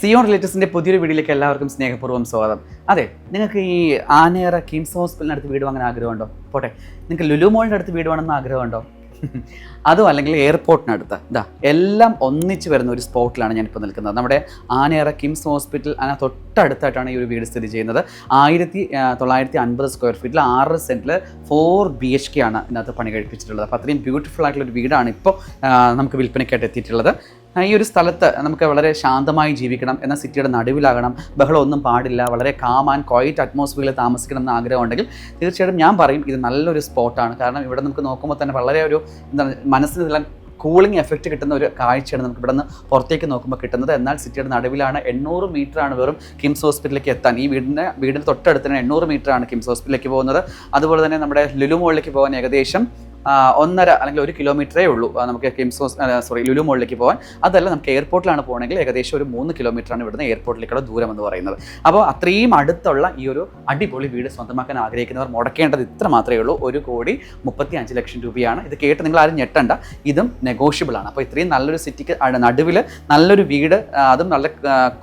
Zion റിലേറ്റീവ്സിൻ്റെ പുതിയൊരു വീഡിയോയിലേക്ക് എല്ലാവർക്കും സ്നേഹപൂർവ്വം സ്വാഗതം. അതെ, നിങ്ങൾക്ക് ഈ ആനയറ കിംസ് ഹോസ്പിറ്റലിന് അടുത്ത് വീട് വാങ്ങാൻ ആഗ്രഹമുണ്ടോ? പോട്ടെ, നിങ്ങൾക്ക് ലുലു മോളിൻ്റെ അടുത്ത് വീട് വേണമെന്ന് ആഗ്രഹമുണ്ടോ? അതും അല്ലെങ്കിൽ എയർപോർട്ടിനടുത്ത് എല്ലാം ഒന്നിച്ച് വരുന്ന ഒരു സ്പോട്ടിലാണ് ഞാനിപ്പോൾ നിൽക്കുന്നത്. നമ്മുടെ ആനയറ കിംസ് ഹോസ്പിറ്റൽ അതിന് തൊട്ടടുത്തായിട്ടാണ് ഈ ഒരു വീട് സ്ഥിതി ചെയ്യുന്നത്. 1950 സ്ക്വയർ ഫീറ്റിൽ 6 സെൻറ്റിൽ 4 BHK ആണ് ഇതിനകത്ത് പണി കഴിപ്പിച്ചിട്ടുള്ളത്. അപ്പോൾ അത്രയും ബ്യൂട്ടിഫുൾ ആയിട്ടുള്ളൊരു വീടാണ് ഇപ്പോൾ നമുക്ക് വിൽപ്പനയ്ക്കായിട്ട് എത്തിയിട്ടുള്ളത്. ഈ ഒരു സ്ഥലത്ത് നമുക്ക് വളരെ ശാന്തമായി ജീവിക്കണം, എന്നാൽ സിറ്റിയുടെ നടുവിലാകണം, ബഹളമൊന്നും പാടില്ല, വളരെ കാം ആൻഡ് ക്വയറ്റ് അറ്റ്മോസ്ഫിയറിൽ താമസിക്കണം എന്ന് ആഗ്രഹമുണ്ടെങ്കിൽ തീർച്ചയായിട്ടും ഞാൻ പറയും ഇത് നല്ലൊരു സ്പോട്ടാണ്. കാരണം ഇവിടെ നമുക്ക് നോക്കുമ്പോൾ തന്നെ വളരെ ഒരു എന്താണ് മനസ്സിന് നല്ല കൂളിംഗ് എഫക്റ്റ് കിട്ടുന്ന ഒരു കാഴ്ചയാണ് നമുക്ക് ഇവിടെ നിന്ന് പുറത്തേക്ക് നോക്കുമ്പോൾ കിട്ടുന്നത്. എന്നാൽ സിറ്റിയുടെ നടുവിലാണ്. 800 മീറ്ററാണ് വെറും കിംസ് ഹോസ്പിറ്റലിലേക്ക് എത്താൻ. ഈ വീടിന് തൊട്ടടുത്ത് തന്നെ 800 മീറ്ററാണ് കിംസ് ഹോസ്പിറ്റലിലേക്ക് പോകുന്നത്. അതുപോലെ തന്നെ നമ്മുടെ ലുലു മോളിലേക്ക് പോകാൻ ഏകദേശം 1.5 അല്ലെങ്കിൽ 1 കിലോമീറ്ററേ ഉള്ളൂ നമുക്ക് ലുലു മോളിലേക്ക് പോകാൻ. അതല്ല, നമുക്ക് എയർപോർട്ടിലാണ് പോകണമെങ്കിൽ ഏകദേശം ഒരു 3 കിലോമീറ്ററാണ് ഇവിടുന്ന് എയർപോർട്ടിലേക്കുള്ള ദൂരം എന്ന് പറയുന്നത്. അപ്പോൾ അത്രയും അടുത്തുള്ള ഈ ഒരു അടിപൊളി വീട് സ്വന്തമാക്കാൻ ആഗ്രഹിക്കുന്നവർ മുടക്കേണ്ടത് ഇത്ര മാത്രമേ ഉള്ളൂ. 1,35 ലക്ഷം രൂപയാണ്. ഇത് കേട്ട് നിങ്ങൾ ആരും ഞെട്ടണ്ട, ഇതും നെഗോഷ്യബിൾ ആണ്. അപ്പോൾ ഇത്രയും നല്ലൊരു സിറ്റിക്ക് നടുവിൽ നല്ലൊരു വീട്, അതും നല്ല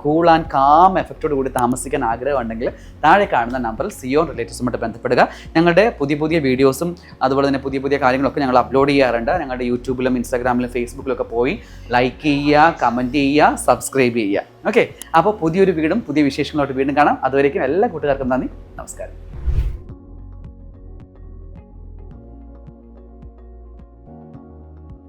കൂൾ ആൻഡ് കാം എഫക്റ്റോട് കൂടി താമസിക്കാൻ ആഗ്രഹമുണ്ടെങ്കിൽ താഴെ കാണുന്ന നമ്പറിൽ സിയോൺ റിലേറ്റീവ്സുമായിട്ട് ബന്ധപ്പെടുക. ഞങ്ങളുടെ പുതിയ വീഡിയോസും അതുപോലെ തന്നെ പുതിയ കാര്യങ്ങളൊക്കെ ഞങ്ങൾ അപ്ലോഡ് ചെയ്യാറുണ്ട്. ഞങ്ങളുടെ യൂട്യൂബിലും ഇൻസ്റ്റാഗ്രാമിലും ഫേസ്ബുക്കിലും ഒക്കെ പോയി ലൈക്ക് ചെയ്യുക, കമൻറ്റ് ചെയ്യുക, സബ്സ്ക്രൈബ് ചെയ്യുക. ഓക്കെ, അപ്പോൾ പുതിയൊരു വീടും പുതിയ വിശേഷങ്ങളോട്ട് വീണ്ടും കാണാം. അതുവരേക്കും എല്ലാ കൂട്ടുകാർക്കും നന്ദി, നമസ്കാരം.